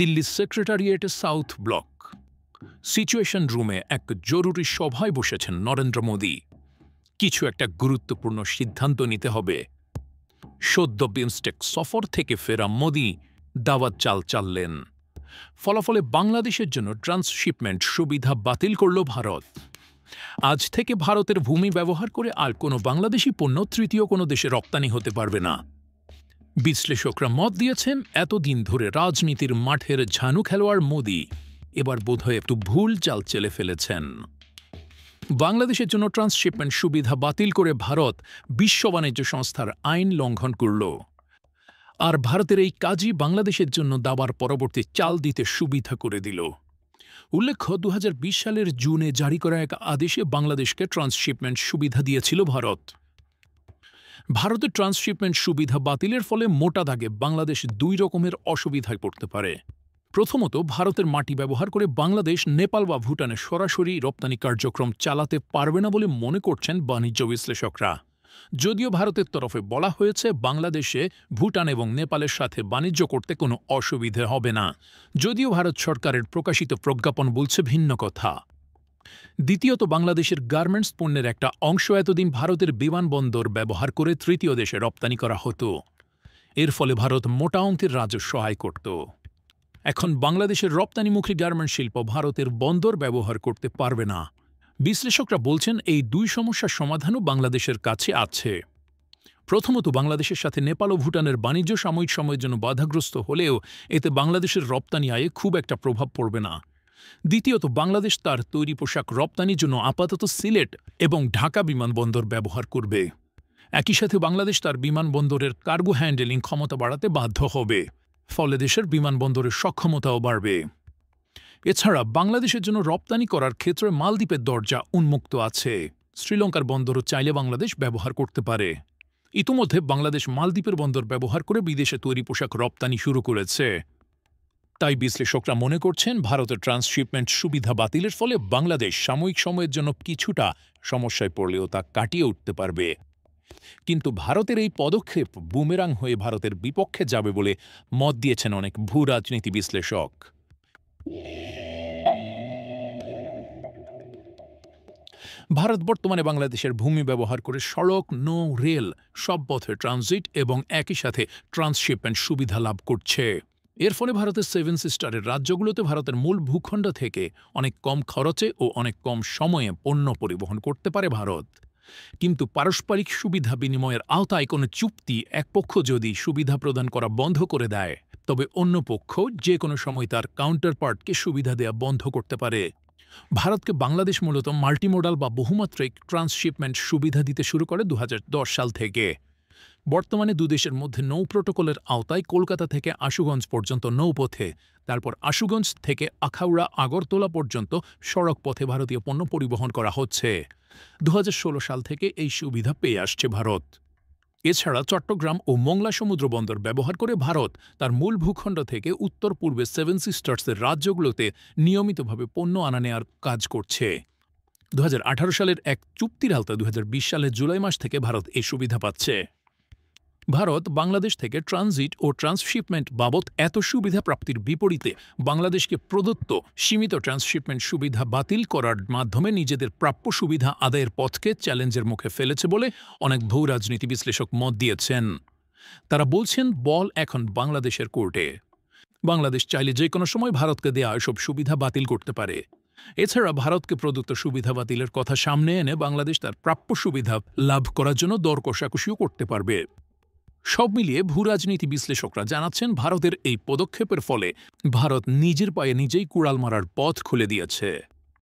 দিল্লির সেক্রেটারিয়েটে south block situation রুমে এক জরুরি সভায় বসেছেন নরেন্দ্র মোদী। কিছু একটা গুরুত্বপূর্ণ সিদ্ধান্ত নিতে হবে। সদ্য বিমস্টেক সফর থেকে ফেরা মোদী দাওয়াত চাল চাললেন। ফলাফলে বাংলাদেশের জন্য ট্রান্সশিপমেন্ট সুবিধা বাতিল করল ভারত। আজ থেকে ভারতের ভূমি ব্যবহার করে আর কোনো বাংলাদেশি পণ্য তৃতীয় কোনো দেশে রপ্তানি হতে পারবে না। বিশ্লেষকরা মত দিয়েছেন, এতদিন ধরে রাজনীতির মাঠের ঝানু খেলোয়াড় মোদী এবার বোধহয় একটু ভুল চাল চেলে ফেলেছেন। বাংলাদেশের জন্য ট্রান্সশিপমেন্ট সুবিধা বাতিল করে ভারত বিশ্ব বাণিজ্য সংস্থার আইন লঙ্ঘন করল। আর ভারতের এই কাজই বাংলাদেশের জন্য দাবার পরবর্তী চাল দিতে সুবিধা করে দিল। উল্লেখ্য, 2020 সালের জুনে জারি করা এক আদেশে বাংলাদেশকে ট্রান্সশিপমেন্ট সুবিধা দিয়েছিল ভারত। ভারতের ট্রান্সশিপমেন্ট সুবিধা বাতিলের ফলে মোটা দাগে বাংলাদেশ দুই রকমের অসুবিধায় পড়তে পারে। প্রথমত, ভারতের মাটি ব্যবহার করে বাংলাদেশ নেপাল বা ভুটানে সরাসরি রপ্তানি কার্যক্রম চালাতে পারবে না বলে মনে করছেন বাণিজ্য বিশ্লেষকরা। যদিও ভারতের তরফে বলা হয়েছে বাংলাদেশে ভুটান এবং নেপালের সাথে বাণিজ্য করতে কোনো অসুবিধে হবে না, যদিও ভারত সরকারের প্রকাশিত প্রজ্ঞাপন বলছে ভিন্ন কথা। দ্বিতীয়ত, বাংলাদেশের গার্মেন্টস পণ্যের একটা অংশ এতদিন ভারতের বিমানবন্দর ব্যবহার করে তৃতীয় দেশে রপ্তানি করা হতো। এর ফলে ভারত মোটা অঙ্কের রাজস্ব আয় করত। এখন বাংলাদেশের রপ্তানিমুখী গার্মেন্টস শিল্প ভারতের বন্দর ব্যবহার করতে পারবে না। বিশ্লেষকরা বলছেন, এই দুই সমস্যার সমাধানও বাংলাদেশের কাছে আছে। প্রথমত, বাংলাদেশের সাথে নেপাল ও ভুটানের বাণিজ্য সাময়িক সময়ের জন্য বাধাগ্রস্ত হলেও এতে বাংলাদেশের রপ্তানি আয়ে খুব একটা প্রভাব পড়বে না। দ্বিতীয়ত, বাংলাদেশ তার তৈরি পোশাক রপ্তানির জন্য আপাতত সিলেট এবং ঢাকা বিমানবন্দর ব্যবহার করবে। একই সাথে বাংলাদেশ তার বিমানবন্দরের কার্গো হ্যান্ডেলিং ক্ষমতা বাড়াতে বাধ্য হবে, ফলে দেশের বিমানবন্দরের সক্ষমতাও বাড়বে। এছাড়া বাংলাদেশের জন্য রপ্তানি করার ক্ষেত্রে মালদ্বীপের দরজা উন্মুক্ত আছে। শ্রীলঙ্কার বন্দরও চাইলে বাংলাদেশ ব্যবহার করতে পারে। ইতিমধ্যে বাংলাদেশ মালদ্বীপের বন্দর ব্যবহার করে বিদেশে তৈরি পোশাক রপ্তানি শুরু করেছে। তাই বিশ্লেষকরা মনে করছেন, ভারতের ট্রান্সশিপমেন্ট সুবিধা বাতিলের ফলে বাংলাদেশ সাময়িক সময়ের জন্য কিছুটা সমস্যায় পড়লেও তা কাটিয়ে উঠতে পারবে। কিন্তু ভারতের এই পদক্ষেপ বুমেরাং হয়ে ভারতের বিপক্ষে যাবে বলে মত দিয়েছেন অনেক ভূ রাজনীতি বিশ্লেষক। ভারত বর্তমানে বাংলাদেশের ভূমি ব্যবহার করে সড়ক, নৌ, রেল সব পথে ট্রানজিট এবং একই সাথে ট্রান্সশিপমেন্ট সুবিধা লাভ করছে। এর ফলে ভারতের সেভেন সিস্টারের রাজ্যগুলোতে ভারতের মূল ভূখণ্ড থেকে অনেক কম খরচে ও অনেক কম সময়ে পণ্য পরিবহন করতে পারে ভারত। কিন্তু পারস্পরিক সুবিধা বিনিময়ের আওতায় কোনো চুক্তি এক পক্ষ যদি সুবিধা প্রদান করা বন্ধ করে দেয়, তবে অন্য পক্ষ যে কোনো সময় তার কাউন্টারপার্টকে সুবিধা দেয়া বন্ধ করতে পারে। ভারতকে বাংলাদেশ মূলত মাল্টিমোডাল বা বহুমাত্রিক ট্রান্সশিপমেন্ট সুবিধা দিতে শুরু করে 2010 সাল থেকে। বর্তমানে দুদেশের মধ্যে নৌ প্রোটোকলের আওতায় কলকাতা থেকে আশুগঞ্জ পর্যন্ত নৌপথে, তারপর আশুগঞ্জ থেকে আখাউড়া আগরতলা পর্যন্ত সড়ক পথে ভারতীয় পণ্য পরিবহন করা হচ্ছে। 2016 সাল থেকে এই সুবিধা পেয়ে আসছে ভারত। এছাড়া চট্টগ্রাম ও মোংলা সমুদ্র বন্দর ব্যবহার করে ভারত তার মূল ভূখণ্ড থেকে উত্তর পূর্বে সেভেন সিস্টার্সের রাজ্যগুলোতে নিয়মিতভাবে পণ্য আনা নেওয়ার কাজ করছে। 2018 সালের এক চুক্তির আওতায় 2020 সালের জুলাই মাস থেকে ভারত এই সুবিধা পাচ্ছে। ভারত বাংলাদেশ থেকে ট্রানজিট ও ট্রান্সশিপমেন্ট বাবদ এত সুবিধা প্রাপ্তির বিপরীতে বাংলাদেশকে প্রদত্ত সীমিত ট্রান্সশিপমেন্ট সুবিধা বাতিল করার মাধ্যমে নিজেদের প্রাপ্য সুবিধা আদায়ের পথকে চ্যালেঞ্জের মুখে ফেলেছে বলে অনেক ভূ রাজনীতি বিশ্লেষক মত দিয়েছেন। তারা বলছেন, বল এখন বাংলাদেশের কোর্টে। বাংলাদেশ চাইলে যে কোনো সময় ভারতকে দেয়া এসব সুবিধা বাতিল করতে পারে। এছাড়া ভারতকে প্রদত্ত সুবিধা বাতিলের কথা সামনে এনে বাংলাদেশ তার প্রাপ্য সুবিধা লাভ করার জন্য দর কষাকষিও করতে পারবে। সব মিলিয়ে ভূরাজনীতি বিশ্লেষকরা জানাচ্ছেন, ভারতের এই পদক্ষেপের ফলে ভারত নিজের পায়ে নিজেই কুড়াল মারার পথ খুলে দিয়েছে।